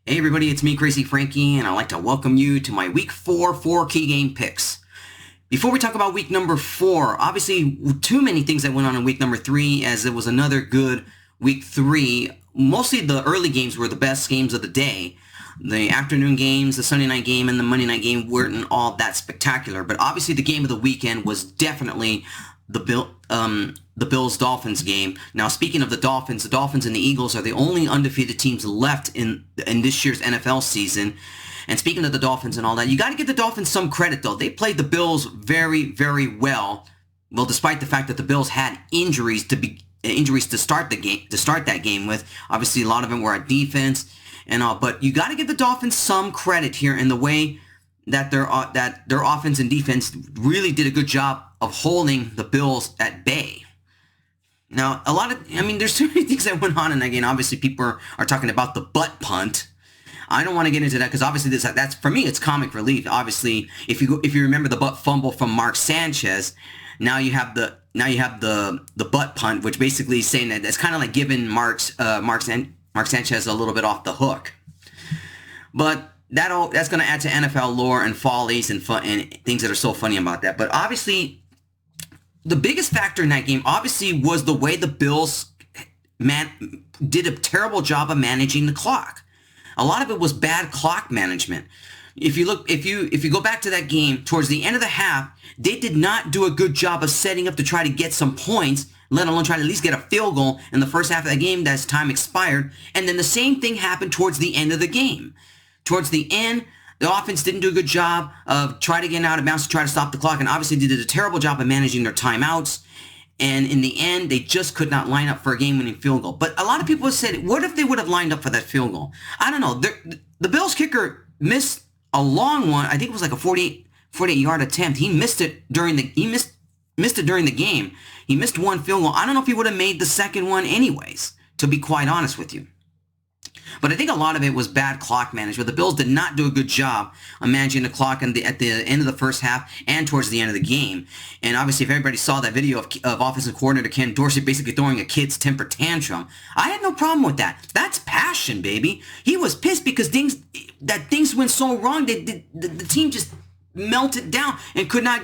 Hey everybody, it's me, Crazyfrankie, and I'd like to welcome you to my Week 4 key game picks. Before we talk about week number 4, obviously too many things that went on in week number 3, as it was another good week 3. Mostly the early games were the best games of the day. The afternoon games, the Sunday night game, and the Monday night game weren't all that spectacular, but obviously the game of the weekend was definitely the Bills-Dolphins game. Now, speaking of the Dolphins and the Eagles are the only undefeated teams left in this year's NFL season. And speaking of the Dolphins and all that, you got to give the Dolphins some credit, though. They played the Bills very, very well. Well, despite the fact that the Bills had injuries to start that game with. Obviously, a lot of them were at defense and all. But you got to give the Dolphins some credit here in the way that their offense and defense really did a good job of holding the Bills at bay. Now, there's too many things that went on in that game. Obviously, people are talking about the butt punt. I don't want to get into that because obviously that's for me, it's comic relief. Obviously, if you remember the butt fumble from Mark Sanchez, now you have the butt punt, which basically is saying that it's kind of like giving Mark Sanchez a little bit off the hook. But that's going to add to NFL lore and follies and fun and things that are so funny about that. But obviously, the biggest factor in that game obviously was the way the Bills did a terrible job of managing the clock. A lot of it was bad clock management. If you go back to that game towards the end of the half, they did not do a good job of setting up to try to get some points, let alone try to at least get a field goal in the first half of the game as time expired. And then the same thing happened towards the end of the game. Towards the end, the offense didn't do a good job of trying to get out of bounds to try to stop the clock, and obviously they did a terrible job of managing their timeouts. And in the end, they just could not line up for a game-winning field goal. But a lot of people have said, what if they would have lined up for that field goal? I don't know. The Bills kicker missed a long one. I think it was like a 48-yard attempt. He missed it during the game. He missed one field goal. I don't know if he would have made the second one anyways, to be quite honest with you. But I think a lot of it was bad clock management. The Bills did not do a good job of managing the clock at the end of the first half and towards the end of the game. And obviously, if everybody saw that video of offensive coordinator Ken Dorsey basically throwing a kid's temper tantrum, I had no problem with that. That's passion, baby. He was pissed because things went so wrong. The team just melted down and could not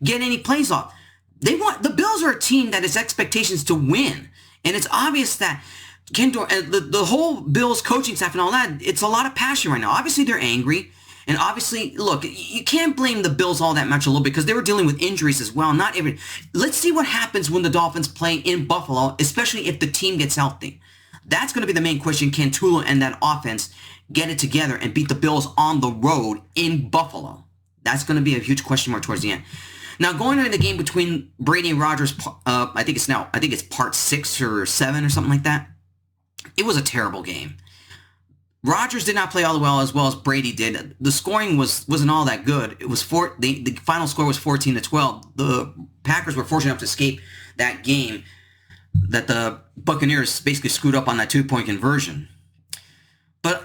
get any plays off. The Bills are a team that has expectations to win. And it's obvious that the whole Bills coaching staff and all that, it's a lot of passion right now. Obviously, they're angry. And obviously, look, you can't blame the Bills all that much a little bit because they were dealing with injuries as well. Let's see what happens when the Dolphins play in Buffalo, especially if the team gets healthy. That's going to be the main question. Can Tua and that offense get it together and beat the Bills on the road in Buffalo? That's going to be a huge question mark towards the end. Now, going into the game between Brady and Rodgers, I think it's part 6 or 7 or something like that. It was a terrible game. Rodgers did not play all well as Brady did. The scoring wasn't all that good. It was the final score was 14-12. The Packers were fortunate enough to escape that game that the Buccaneers basically screwed up on that 2-point conversion. But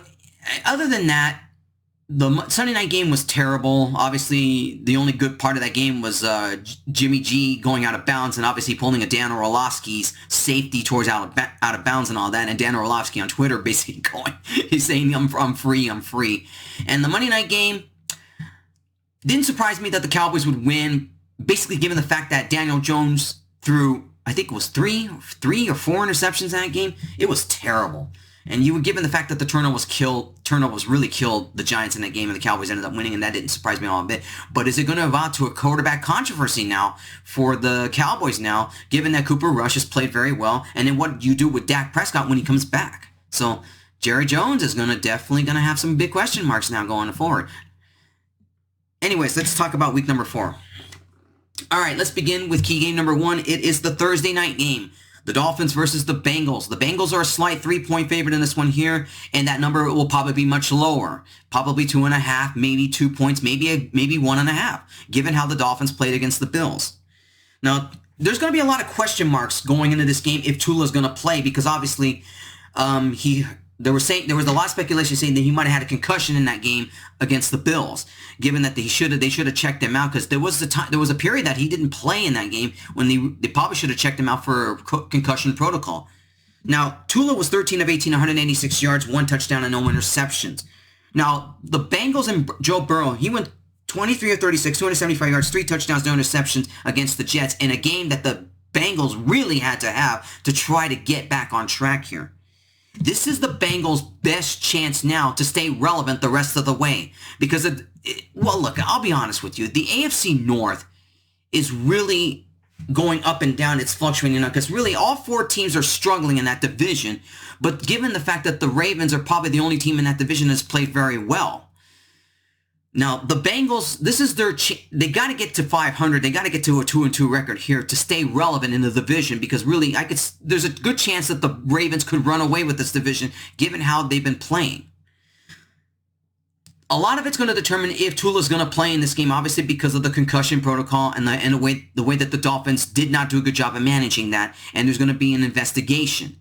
other than that, the Sunday night game was terrible. Obviously, the only good part of that game was Jimmy G going out of bounds and obviously pulling a Dan Orlovsky's safety towards out of bounds and all that. And Dan Orlovsky on Twitter basically he's saying, I'm free. And the Monday night game didn't surprise me that the Cowboys would win, basically given the fact that Daniel Jones threw, I think it was three or four interceptions in that game. It was terrible. And you were given the fact that the turnovers really killed the Giants in that game, and the Cowboys ended up winning, and that didn't surprise me all a bit. But is it going to evolve to a quarterback controversy now for the Cowboys now, given that Cooper Rush has played very well, and then what you do with Dak Prescott when he comes back? So Jerry Jones is definitely going to have some big question marks now going forward. Anyways, let's talk about week number 4. All right, let's begin with key game number 1. It is the Thursday night game. The Dolphins versus the Bengals. The Bengals are a slight 3-point favorite in this one here, and that number will probably be much lower. Probably 2.5, maybe 2 points, maybe 1.5, given how the Dolphins played against the Bills. Now, there's going to be a lot of question marks going into this game if Tula's going to play, because obviously there was a lot of speculation saying that he might have had a concussion in that game against the Bills, given that they should have checked him out, because there was a period that he didn't play in that game when they probably should have checked him out for concussion protocol. Now, Tua was 13 of 18, 186 yards, 1 touchdown, and no interceptions. Now, the Bengals and Joe Burrow, he went 23 of 36, 275 yards, 3 touchdowns, no interceptions against the Jets in a game that the Bengals really had to have to try to get back on track here. This is the Bengals' best chance now to stay relevant the rest of the way. Because, well, look, I'll be honest with you. The AFC North is really going up and down. It's fluctuating now because really all 4 teams are struggling in that division. But given the fact that the Ravens are probably the only team in that division that's played very well. Now, the Bengals, this is their they got to get to 500. They got to get to a 2-2 record here to stay relevant in the division because really there's a good chance that the Ravens could run away with this division given how they've been playing. A lot of it's going to determine if Tula's going to play in this game, obviously because of the concussion protocol and the way that the Dolphins did not do a good job of managing that, and there's going to be an investigation.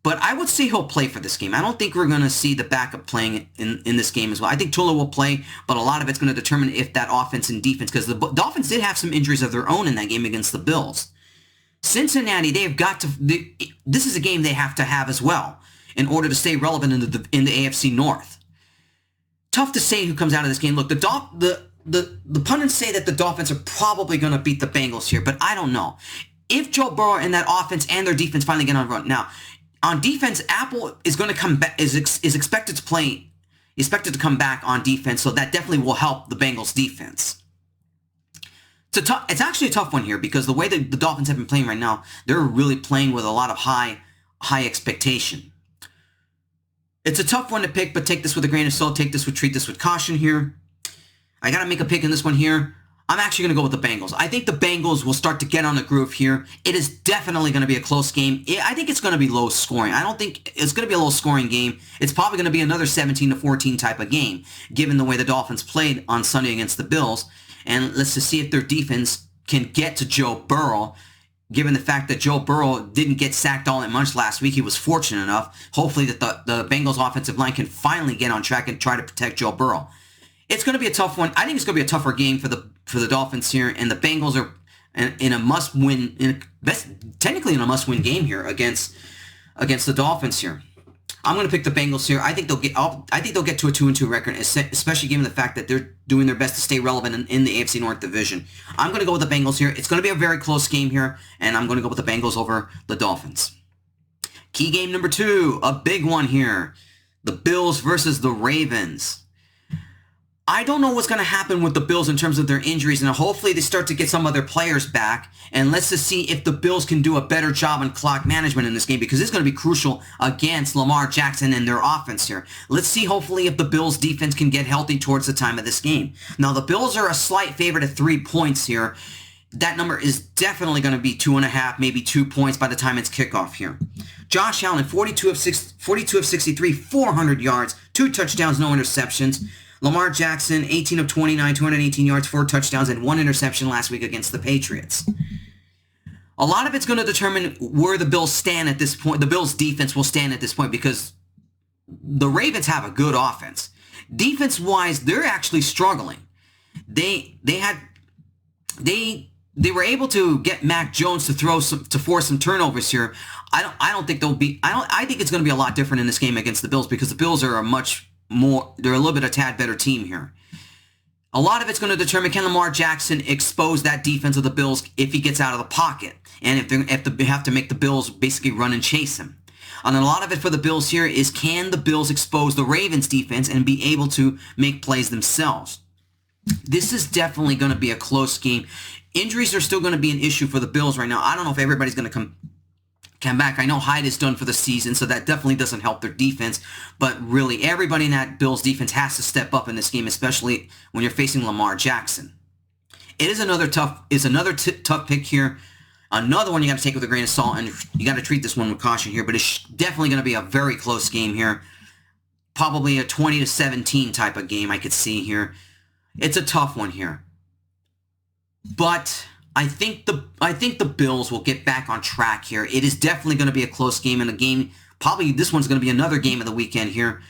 But I would say he'll play for this game. I don't think we're going to see the backup playing in this game as well. I think Tula will play, but a lot of it's going to determine if that offense and defense, because the Dolphins did have some injuries of their own in that game against the Bills. Cincinnati, they've got to. This is a game they have to have as well in order to stay relevant in the AFC North. Tough to say who comes out of this game. Look, the pundits say that the Dolphins are probably going to beat the Bengals here, but I don't know. If Joe Burrow and that offense and their defense finally get on a run. Now, on defense, Apple is going to come back, is expected to come back on defense, so that definitely will help the Bengals defense. It's actually a tough one here because the way that the Dolphins have been playing right now, they're really playing with a lot of high expectation. It's a tough one to pick, but take this with a grain of salt. Treat this with caution here. I got to make a pick in this one here. I'm actually going to go with the Bengals. I think the Bengals will start to get on the groove here. It is definitely going to be a close game. I think it's going to be low scoring. I don't think it's going to be a low scoring game. It's probably going to be another 17-14 type of game, given the way the Dolphins played on Sunday against the Bills. And let's just see if their defense can get to Joe Burrow, given the fact that Joe Burrow didn't get sacked all that much last week. He was fortunate enough. Hopefully that the Bengals offensive line can finally get on track and try to protect Joe Burrow. It's going to be a tough one. I think it's going to be a tougher game for the Dolphins here, and the Bengals are in a must-win, technically in a must-win game here against the Dolphins here. I'm going to pick the Bengals here. I think they'll get to a 2-2 record, especially given the fact that they're doing their best to stay relevant in the AFC North division. I'm going to go with the Bengals here. It's going to be a very close game here, and I'm going to go with the Bengals over the Dolphins. Key game number 2, a big one here. The Bills versus the Ravens. I don't know what's going to happen with the Bills in terms of their injuries, and hopefully they start to get some of their players back, and let's just see if the Bills can do a better job on clock management in this game, because it's going to be crucial against Lamar Jackson and their offense here. Let's see, hopefully, if the Bills' defense can get healthy towards the time of this game. Now, the Bills are a slight favorite at 3 points here. That number is definitely going to be 2.5, maybe 2 points by the time it's kickoff here. Josh Allen, 42 of 63, 400 yards, 2 touchdowns, no interceptions. Lamar Jackson, 18 of 29, 218 yards, 4 touchdowns, and 1 interception last week against the Patriots. A lot of it's going to determine where the Bills stand at this point. The Bills' defense will stand at this point because the Ravens have a good offense. Defense-wise, they're actually struggling. They were able to get Mac Jones to force some turnovers here. I think it's going to be a lot different in this game against the Bills because the Bills are they're a little bit a tad better team here. A lot of it's going to determine, can Lamar Jackson expose that defense of the Bills if he gets out of the pocket, and if they have to make the Bills basically run and chase him. And a lot of it for the Bills here is, can the Bills expose the Ravens defense and be able to make plays themselves? This is definitely going to be a close game. Injuries are still going to be an issue for the Bills right now. I don't know if everybody's going to come back. I know Hyde is done for the season, so that definitely doesn't help their defense. But really, everybody in that Bills defense has to step up in this game, especially when you're facing Lamar Jackson. It is another tough pick here. Another one you got to take with a grain of salt, and you got to treat this one with caution here. But it's definitely going to be a very close game here. Probably a 20-17 type of game I could see here. It's a tough one here. But I think the Bills will get back on track here. It is definitely going to be a close game, and a game, probably this one's going to be another game of the weekend here.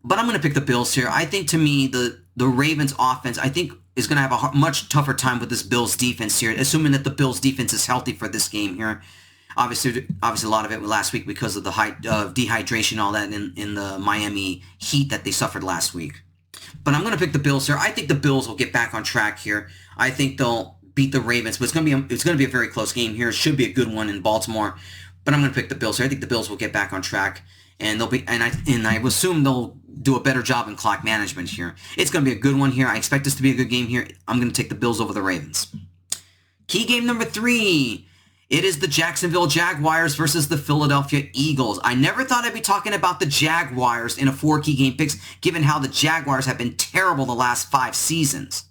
But I'm going to pick the Bills here. I think, to me, the Ravens offense, I think, is going to have a much tougher time with this Bills defense here, assuming that the Bills defense is healthy for this game here. Obviously, a lot of it last week because of the dehydration, all that in the Miami heat that they suffered last week. But I'm going to pick the Bills here. I think the Bills will get back on track here. I think they'll beat the Ravens, but it's going to be a very close game here. It should be a good one in Baltimore. But I'm going to pick the Bills here. I think the Bills will get back on track, and I assume they'll do a better job in clock management here. It's going to be a good one here. I expect this to be a good game here. I'm going to take the Bills over the Ravens. Key game number 3. It is the Jacksonville Jaguars versus the Philadelphia Eagles. I never thought I'd be talking about the Jaguars in a 4 key game picks, given how the Jaguars have been terrible the last 5 seasons.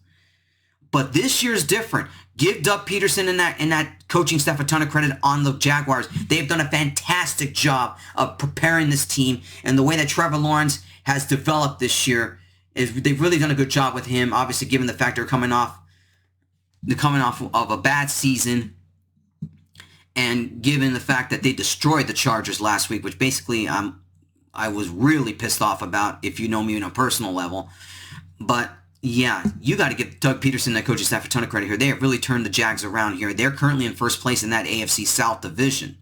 But this year's different. Give Doug Peterson and that coaching staff a ton of credit on the Jaguars. They've done a fantastic job of preparing this team, and the way that Trevor Lawrence has developed this year, they've really done a good job with him. Obviously, given the fact they're coming off of a bad season, and given the fact that they destroyed the Chargers last week, which basically I was really pissed off about, if you know me on a personal level. But yeah, you got to give Doug Peterson and that coaching staff a ton of credit here. They have really turned the Jags around here. They're currently in first place in that AFC South division.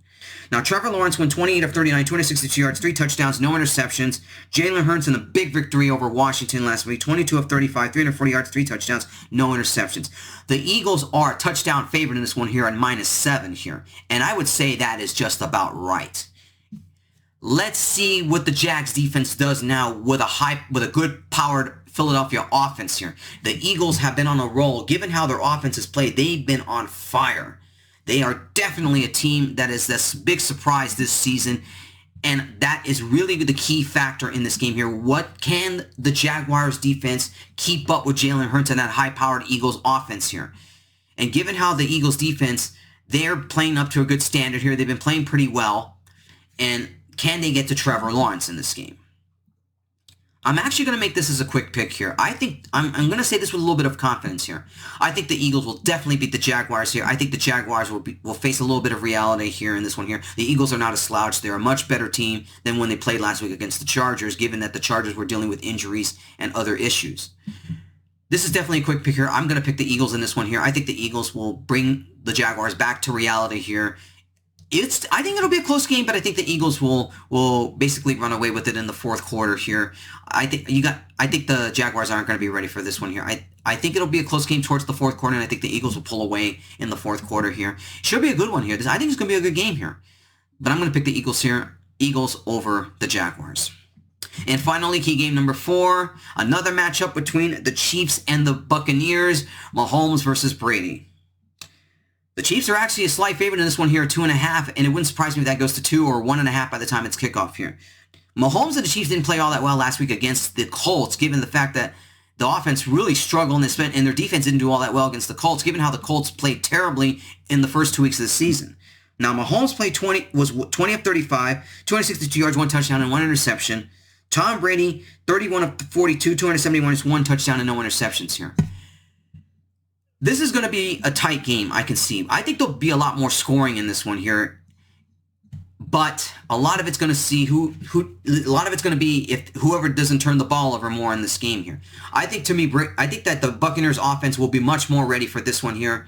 Now, Trevor Lawrence went 28 of 39, 262 yards, 3 touchdowns, no interceptions. Jalen Hurts in a big victory over Washington last week, 22 of 35, 340 yards, 3 touchdowns, no interceptions. The Eagles are a touchdown favorite in this one here at -7 here, and I would say that is just about right. Let's see what the Jags defense does now with a good powered Philadelphia offense here. The Eagles have been on a roll. Given how their offense has played, they've been on fire. They are definitely a team that is this big surprise this season, and that is really the key factor in this game here. What can the Jaguars defense keep up with Jalen Hurts and that high-powered Eagles offense here? And given how the Eagles defense, they're playing up to a good standard here. They've been playing pretty well, and can they get to Trevor Lawrence in this game? I'm actually going to make this as a quick pick here. I think I'm going to say this with a little bit of confidence here. I think the Eagles will definitely beat the Jaguars here. I think the Jaguars will face a little bit of reality here in this one here. The Eagles are not a slouch. They're a much better team than when they played last week against the Chargers, given that the Chargers were dealing with injuries and other issues. This is definitely a quick pick here. I'm going to pick the Eagles in this one here. I think the Eagles will bring the Jaguars back to reality here. I think it'll be a close game, but I think the Eagles will basically run away with it in the fourth quarter here. I think the Jaguars aren't going to be ready for this one here. I think it'll be a close game towards the fourth quarter, and I think the Eagles will pull away in the fourth quarter here. Should be a good one here. I think it's going to be a good game here. But I'm going to pick the Eagles here. Eagles over the Jaguars. And finally, key game number 4, another matchup between the Chiefs and the Buccaneers, Mahomes versus Brady. The Chiefs are actually a slight favorite in this one here, 2.5, and it wouldn't surprise me if that goes to 2 or 1.5 by the time it's kickoff here. Mahomes and the Chiefs didn't play all that well last week against the Colts, given the fact that the offense really struggled and their defense didn't do all that well against the Colts, given how the Colts played terribly in the first 2 weeks of the season. Now, Mahomes was 20 of 35, 262 yards, 1 touchdown, and 1 interception. Tom Brady, 31 of 42, 271 yards, 1 touchdown, and no interceptions here. This is going to be a tight game, I can see. I think there'll be a lot more scoring in this one here. But a lot of it's going to be if whoever doesn't turn the ball over more in this game here. I think that the Buccaneers offense will be much more ready for this one here.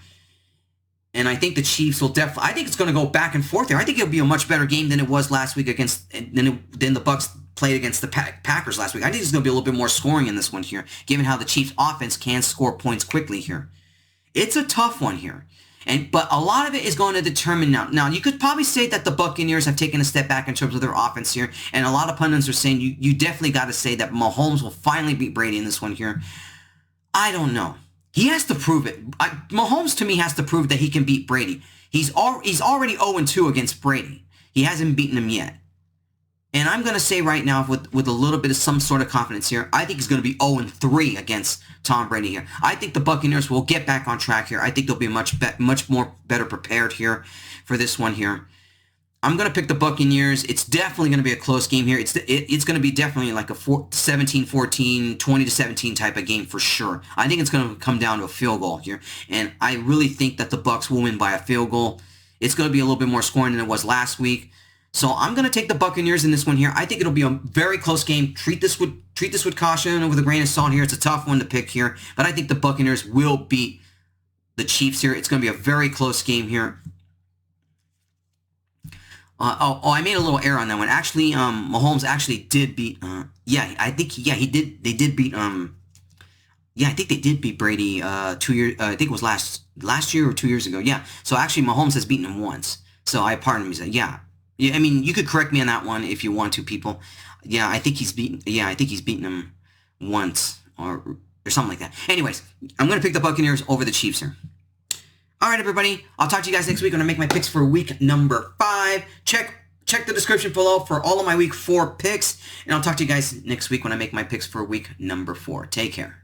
And I think the Chiefs will I think it's going to go back and forth here. I think it'll be a much better game than it was last week than the Bucs played against the Packers last week. I think there's going to be a little bit more scoring in this one here, given how the Chiefs offense can score points quickly here. It's a tough one here, but a lot of it is going to determine now. Now, you could probably say that the Buccaneers have taken a step back in terms of their offense here, and a lot of pundits are saying you definitely got to say that Mahomes will finally beat Brady in this one here. I don't know. He has to prove it. Mahomes, to me, has to prove that he can beat Brady. He's already 0-2 against Brady. He hasn't beaten him yet. And I'm going to say right now, with a little bit of some sort of confidence here, I think he's going to be 0-3 against Tom Brady here. I think the Buccaneers will get back on track here. I think they'll be much more better prepared here for this one here. I'm going to pick the Buccaneers. It's definitely going to be a close game here. It's going to be definitely like a 17-14, 20-17 type of game for sure. I think it's going to come down to a field goal here, and I really think that the Bucs will win by a field goal. It's going to be a little bit more scoring than it was last week. So I'm going to take the Buccaneers in this one here. I think it'll be a very close game. Treat this with caution and with a grain of salt here. It's a tough one to pick here, but I think the Buccaneers will beat the Chiefs here. It's going to be a very close game here. I made a little error on that one. Actually, Mahomes actually did beat. Yeah, I think. Yeah, he did. They did beat. Yeah, I think they did beat Brady. 2 years. I think it was last year or 2 years ago. Yeah. So actually, Mahomes has beaten him once. So I pardon me. Yeah. Yeah. I mean, you could correct me on that one if you want to, people. Yeah, I think he's beaten. Yeah, I think he's beaten him once or something like that. Anyways, I'm gonna pick the Buccaneers over the Chiefs here. All right, everybody. I'll talk to you guys next week when I make my picks for week number 5. Check the description below for all of my week 4 picks, and I'll talk to you guys next week when I make my picks for week number 4. Take care.